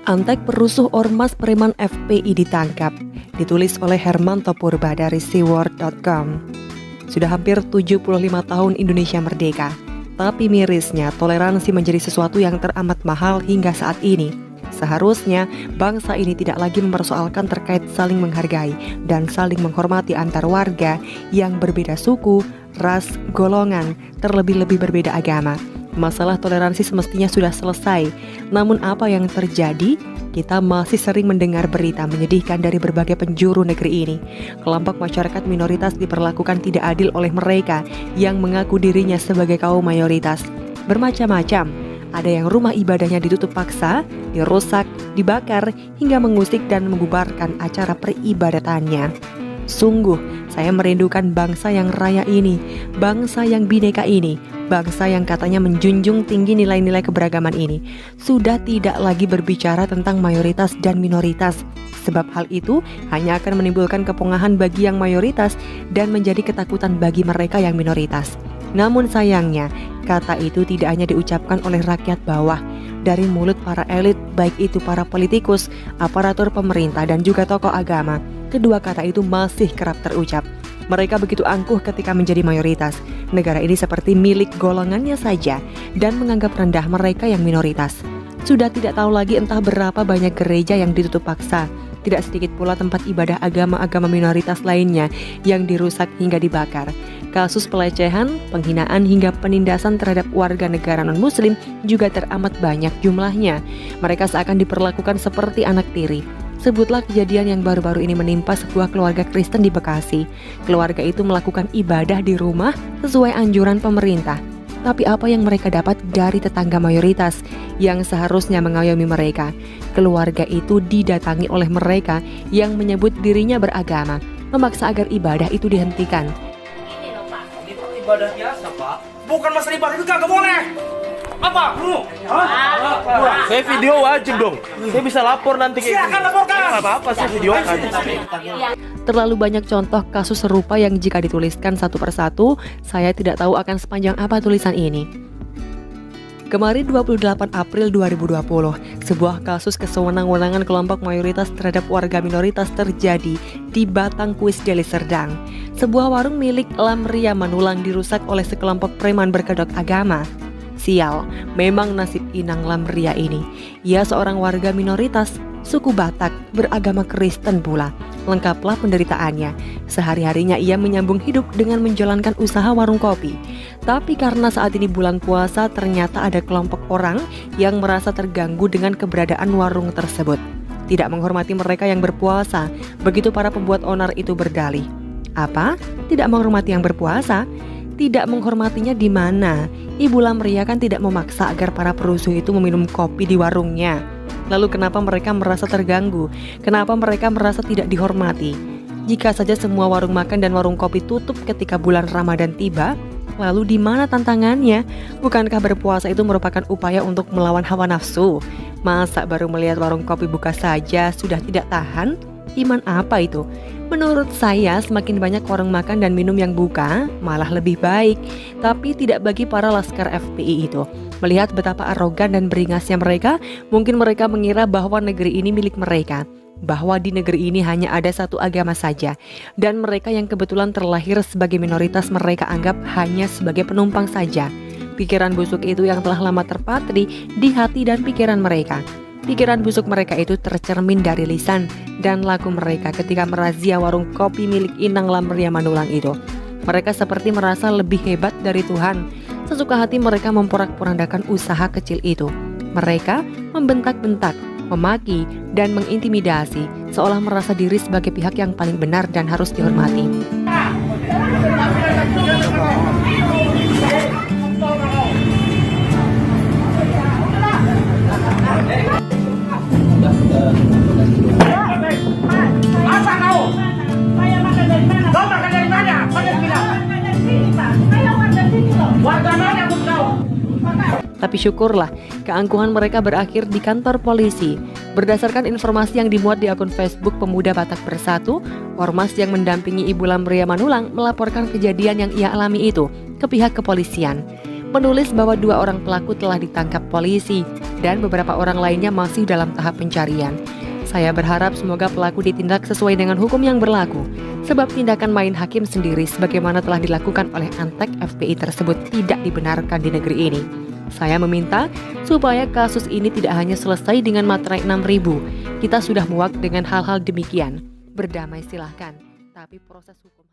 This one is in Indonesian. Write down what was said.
Antek perusuh Ormas Preman FPI ditangkap, ditulis oleh Hermanto Purba dari seaworld.com. Sudah hampir 75 tahun Indonesia merdeka, tapi mirisnya toleransi menjadi sesuatu yang teramat mahal hingga saat ini. Seharusnya bangsa ini tidak lagi mempersoalkan terkait saling menghargai dan saling menghormati antar warga yang berbeda suku, ras, golongan, terlebih-lebih berbeda agama. Masalah toleransi semestinya sudah selesai. Namun apa yang terjadi? Kita masih sering mendengar berita menyedihkan dari berbagai penjuru negeri ini. Kelompok masyarakat minoritas diperlakukan tidak adil oleh mereka yang mengaku dirinya sebagai kaum mayoritas. Bermacam-macam. Ada yang rumah ibadahnya ditutup paksa, dirusak, dibakar, hingga mengusik dan membubarkan acara peribadatannya. Sungguh, saya merindukan bangsa yang raya ini, bangsa yang bineka ini, bangsa yang katanya menjunjung tinggi nilai-nilai keberagaman ini. Sudah tidak lagi berbicara tentang mayoritas dan minoritas, sebab hal itu hanya akan menimbulkan kepungahan bagi yang mayoritas dan menjadi ketakutan bagi mereka yang minoritas. Namun sayangnya, kata itu tidak hanya diucapkan oleh rakyat bawah, dari mulut para elit, baik itu para politikus, aparatur pemerintah, dan juga tokoh agama. Kedua kata itu masih kerap terucap. Mereka begitu angkuh ketika menjadi mayoritas. Negara ini seperti milik golongannya saja dan menganggap rendah mereka yang minoritas. Sudah tidak tahu lagi entah berapa banyak gereja yang ditutup paksa. Tidak sedikit pula tempat ibadah agama-agama minoritas lainnya yang dirusak hingga dibakar. Kasus pelecehan, penghinaan hingga penindasan terhadap warga negara non-muslim juga teramat banyak jumlahnya. Mereka seakan diperlakukan seperti anak tiri. Sebutlah kejadian yang baru-baru ini menimpa sebuah keluarga Kristen di Bekasi. Keluarga itu melakukan ibadah di rumah sesuai anjuran pemerintah. Tapi apa yang mereka dapat dari tetangga mayoritas yang seharusnya mengayomi mereka? Keluarga itu didatangi oleh mereka yang menyebut dirinya beragama, memaksa agar ibadah itu dihentikan. Ini loh Pak, itu ibadah biasa Pak. Bukan masalah ibadah itu kagak boleh. Apa? Saya video wajib dong. Saya bisa lapor nanti. Silakan laporkan. Nggak apa-apa, saya videokan. Terlalu banyak contoh kasus serupa yang jika dituliskan satu persatu, saya tidak tahu akan sepanjang apa tulisan ini. Kemarin 28 April 2020, sebuah kasus kesewenang-wenangan kelompok mayoritas terhadap warga minoritas terjadi di Batangkuis, Deli Serdang. Sebuah warung milik Lamria Manulang dirusak oleh sekelompok preman berkedok agama. Sial, memang nasib Inang Lamria ini. Ia seorang warga minoritas, suku Batak, beragama Kristen pula. Lengkaplah penderitaannya. Sehari-harinya ia menyambung hidup dengan menjalankan usaha warung kopi. Tapi karena saat ini bulan puasa, ternyata ada kelompok orang yang merasa terganggu dengan keberadaan warung tersebut. Tidak menghormati mereka yang berpuasa. Begitu para pembuat onar itu berdalih. Apa? Tidak menghormati yang berpuasa? Tidak menghormatinya di mana? Ibu Lamria kan tidak memaksa agar para perusuh itu meminum kopi di warungnya. Lalu kenapa mereka merasa terganggu? Kenapa mereka merasa tidak dihormati? Jika saja semua warung makan dan warung kopi tutup ketika bulan Ramadan tiba, lalu di mana tantangannya? Bukankah berpuasa itu merupakan upaya untuk melawan hawa nafsu? Masa baru melihat warung kopi buka saja sudah tidak tahan? Iman apa itu? Menurut saya semakin banyak warung makan dan minum yang buka malah lebih baik. Tapi tidak bagi para laskar FPI itu. Melihat betapa arogan dan beringasnya mereka, mungkin mereka mengira bahwa negeri ini milik mereka, bahwa di negeri ini hanya ada satu agama saja, dan mereka yang kebetulan terlahir sebagai minoritas mereka anggap hanya sebagai penumpang saja. Pikiran busuk itu yang telah lama terpatri di hati dan pikiran mereka. Pikiran busuk mereka itu tercermin dari lisan dan laku mereka ketika merazia warung kopi milik Inang Lamria Manulang itu. Mereka seperti merasa lebih hebat dari Tuhan. Sesuka hati mereka memporak-porandakan usaha kecil itu. Mereka membentak-bentak, memaki, dan mengintimidasi, seolah merasa diri sebagai pihak yang paling benar dan harus dihormati. Apa kau? Saya makan dari mana? Kau makan dari mana? Kau dari bilang. Makan dari sini, Pak. Saya warga sini loh. Warga mana pun kau? Tapi syukurlah, keangkuhan mereka berakhir di kantor polisi. Berdasarkan informasi yang dimuat di akun Facebook Pemuda Batak Bersatu, ormas yang mendampingi Ibu Lamria Manulang melaporkan kejadian yang ia alami itu ke pihak kepolisian. menulis bahwa 2 orang pelaku telah ditangkap polisi dan beberapa orang lainnya masih dalam tahap pencarian. Saya berharap semoga pelaku ditindak sesuai dengan hukum yang berlaku, sebab tindakan main hakim sendiri sebagaimana telah dilakukan oleh Antek FPI tersebut tidak dibenarkan di negeri ini. Saya meminta supaya kasus ini tidak hanya selesai dengan materai 6.000. Kita sudah muak dengan hal-hal demikian. Berdamai silahkan, tapi proses hukum